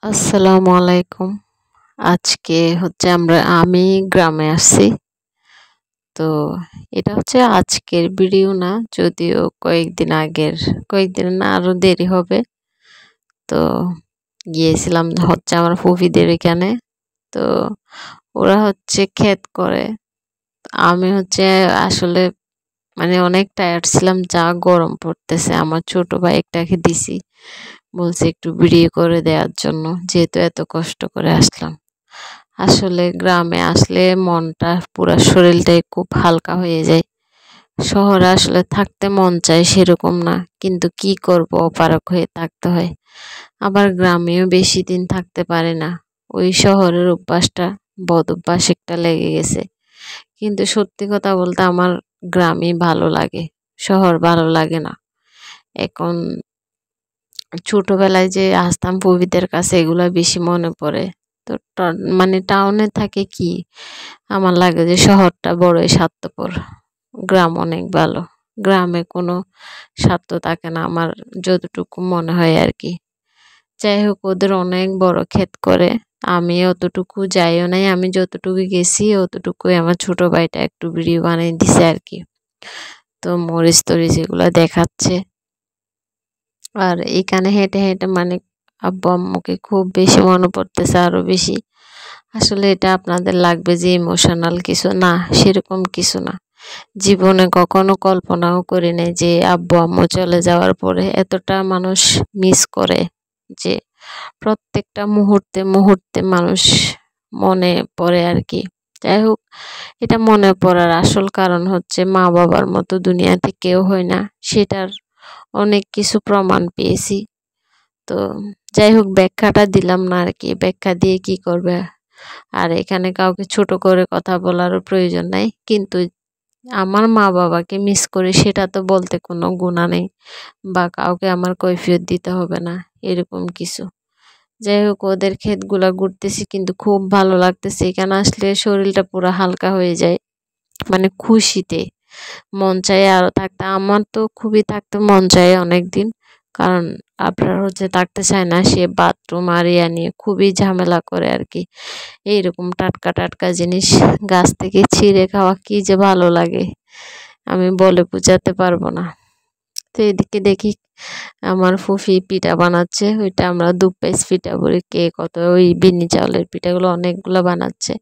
আসসালামু আলাইকুম। আজকে হচ্ছে আমি গ্রামে আসছি। তো এটা হচ্ছে আজকের ভিডিও না, যদিও কয়েকদিন না আরো দেরি হবে। তো গিয়েছিলাম হচ্ছে আমার ফুফিদের এখানে। তো ওরা হচ্ছে ক্ষেত করে। আমি হচ্ছে আসলে অনেক টায়ার্ড ছিলাম, যা গরম পড়তেছে। আমার ছোট ভাইটাকে দিছি, বলছে একটু ভিডিও করে দেওয়ার জন্য, যেহেতু এত কষ্ট করে আসলাম। আসলে গ্রামে আসলে মনটা পুরা শরীরটাই খুব হালকা হয়ে যায়। শহরে আসলে থাকতে মন চায় সেরকম না, কিন্তু কি করব, অপারগ হয়ে থাকতে হয়। আবার গ্রামেও বেশি দিন থাকতে পারে না, ওই শহরের অভ্যাসটা বদ অভ্যাস একটা লেগে গেছে। কিন্তু সত্যি কথা বলতে আমার গ্রামই ভালো লাগে, শহর ভালো লাগে না। এখন ছোটবেলায় যে আসতাম প্রভৃতির কাছে, এগুলা বেশি মনে পড়ে। তো টাউনে থাকে কি, আমার লাগে যে শহরটা বড়ই স্বার্থপর, গ্রাম অনেক ভালো। গ্রামে কোনো স্বার্থ থাকে না আমার, যতটুকু মনে হয় আর কি। যাই হোক, ওদের অনেক বড় ক্ষেত করে। আমি অতটুকু যাইও নাই, আমি যতটুকু গেছি অতটুকুই আমার ছোট ভাইটা একটু ভিডিও বানিয়ে দিছে আর কি। তো মরিচ টরিচ এগুলো দেখাচ্ছে। আর এখানে হেঁটে হেঁটে আব্বু আম্মুকে খুব বেশি মনে পড়তেছে, আরো বেশি। আসলে এটা আপনাদের লাগবে যে ইমোশনাল কিছু না, সেরকম কিছু না। জীবনে কখনো কল্পনাও করি নাই যে আব্বু আম্মু চলে যাওয়ার পরে এতটা মানুষ মিস করে, যে প্রত্যেকটা মুহূর্তে মুহূর্তে মানুষ মনে পড়ে আর কি। যাই হোক, এটা মনে পড়ার আসল কারণ হচ্ছে মা বাবার মতো দুনিয়াতে কেউ হয় না, সেটার অনেক কিছু প্রমাণ পেয়েছি। তো যাই হোক, ব্যাখ্যাটা দিলাম না আর কি, ব্যাখ্যা দিয়ে কি করবে। আর এখানে কাউকে ছোট করে কথা বলারও প্রয়োজন নাই, কিন্তু আমার মা বাবাকে মিস করি সেটা তো বলতে কোনো গুণা নেই, বা কাউকে আমার কৈফিয়ত দিতে হবে না, এরকম কিছু। যাই হোক, ওদের ক্ষেতগুলা ঘুরতেছি, কিন্তু খুব ভালো লাগতেছে। এখানে আসলে শরীরটা পুরো হালকা হয়ে যায়, খুশিতে মন চায় আরো থাকতে। আমার তো খুবই থাকতে মন চায় অনেকদিন, কারণ আপনার হচ্ছে থাকতে চায় না, সে বাথরুম আর ইয়া নিয়ে খুবই ঝামেলা করে আর কি। এইরকম টাটকা টাটকা জিনিস গাছ থেকে ছিঁড়ে খাওয়া কি যে ভালো লাগে, আমি বলে বোঝাতে পারবো না। তো এদিকে দেখি আমার ফুফি পিঠা বানাচ্ছে, ওইটা আমরা 2 পিস পিঠা বলি, কে কত, ওই বিন্নি চাউলের পিঠাগুলো অনেকগুলো বানাচ্ছে।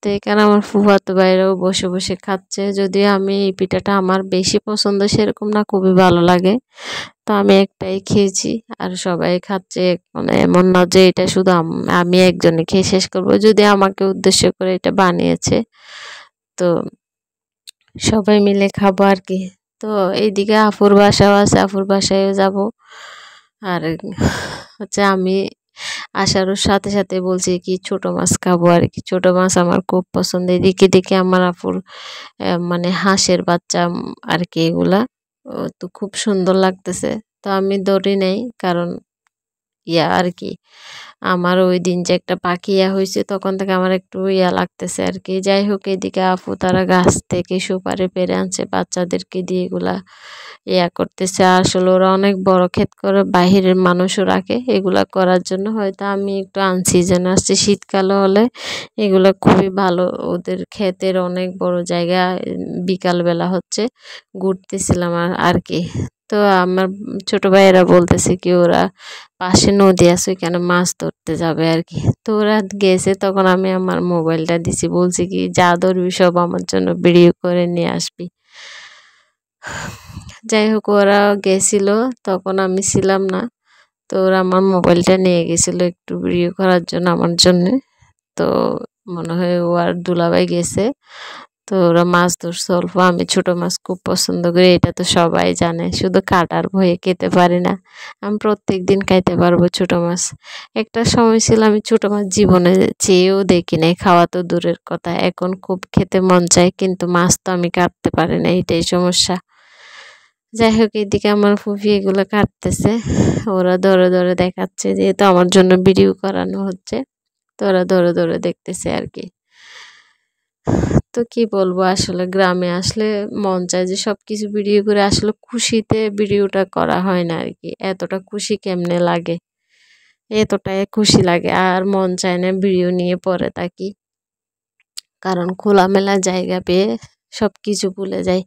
তো এখানে আমার ফুফাতো ভাইরাও বসে বসে খাচ্ছে, যদিও আমি এই পিঠাটা আমার বেশি পছন্দ সেরকম না, খুবই ভালো লাগে। তো আমি একটাই খেয়েছি, আর সবাই খাচ্ছে। এমন না যে এটা শুধু আমি একজনে খেয়ে শেষ করবো, যদি আমাকে উদ্দেশ্য করে এটা বানিয়েছে। তো সবাই মিলে খাবো আর কি। তো এইদিকে আপুর বাসাও আছে, আপুর বাসায়ও যাব। আর হচ্ছে আমি আসার সাথে সাথে বলছি কি ছোট মাছ খাবো আর কি, ছোট মাছ আমার খুব পছন্দ। এদিকে দেখে আমার আপুর হাঁসের বাচ্চা আর কি, এগুলা তো খুব সুন্দর লাগতেছে। তো আমি ধরি নাই, কারণ ইয়া আর কি, আমার ওই দিন যে একটা পাখি হয়েছে, তখন থেকে আমার একটু লাগতেছে আর কি। যাই হোক, এদিকে আপু তারা গাছ থেকে সুপারি পেরে আনছে, বাচ্চাদেরকে দিয়ে এগুলা করতেছে। আসলে ওরা অনেক বড় ক্ষেত করে, বাহিরের মানুষও রাখে এগুলা করার জন্য। হয়তো আমি একটু আনসিজন আসছে, শীতকালে হলে এগুলা খুবই ভালো। ওদের ক্ষেতের অনেক বড় জায়গা, বিকালবেলা হচ্ছে ঘুরতেছিলাম আর কি। তো আমার ছোট ভাইয়েরা বলতেছে কি, ওরা পাশে নদী আছে, ওইখানে মাছ ধরতে যাবে আর কি। তো ওরা গেছে, তখন আমি আমার মোবাইলটা দিছি, বলছি কি যা ধরবি সব আমার জন্য ভিডিও করে নিয়ে আসবি। যাই হোক, ওরা গেছিল, তখন আমি ছিলাম না। তো ওরা আমার মোবাইলটা নিয়ে গেছিল একটু ভিডিও করার জন্য আমার জন্যে। তো মনে হয় ও আর দুলাভাই গেছে। তো ওরা মাছ ধরছে অল্প, আমি ছোট মাছ খুব পছন্দ করি, এটা তো সবাই জানে, শুধু কাটার ভয়ে খেতে পারি না। আমি প্রত্যেক দিন খাইতে পারবো ছোট মাছ। একটা সময় ছিল আমি ছোট মাছ জীবনে চেয়েও দেখি নাই, খাওয়া তো দূরের কথা, এখন খুব খেতে মন চায়, কিন্তু মাছ তো আমি কাটতে পারি না, এটাই সমস্যা। যাই হোক, এদিকে আমার ফুফি এগুলো কাটতেছে, ওরা ধরে ধরে দেখাচ্ছে, যেহেতু আমার জন্য ভিডিও করানো হচ্ছে, তো ওরা ধরে ধরে দেখতেছে আর কি। তো কি বলবো, আসলে গ্রামে আসলে মন চায় যে সবকিছু ভিডিও করে, আসলে খুশিতে ভিডিওটা করা হয় না আর কি, এতটা খুশি কেমনে লাগে। এতটাই খুশি লাগে আর মন চায় না ভিডিও নিয়ে পরে থাকি, কারণ খোলামেলা জায়গা পেয়ে সব কিছু ভুলে যাই,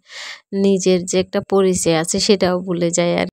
নিজের যে একটা পরিচয় আছে সেটাও ভুলে যাই আর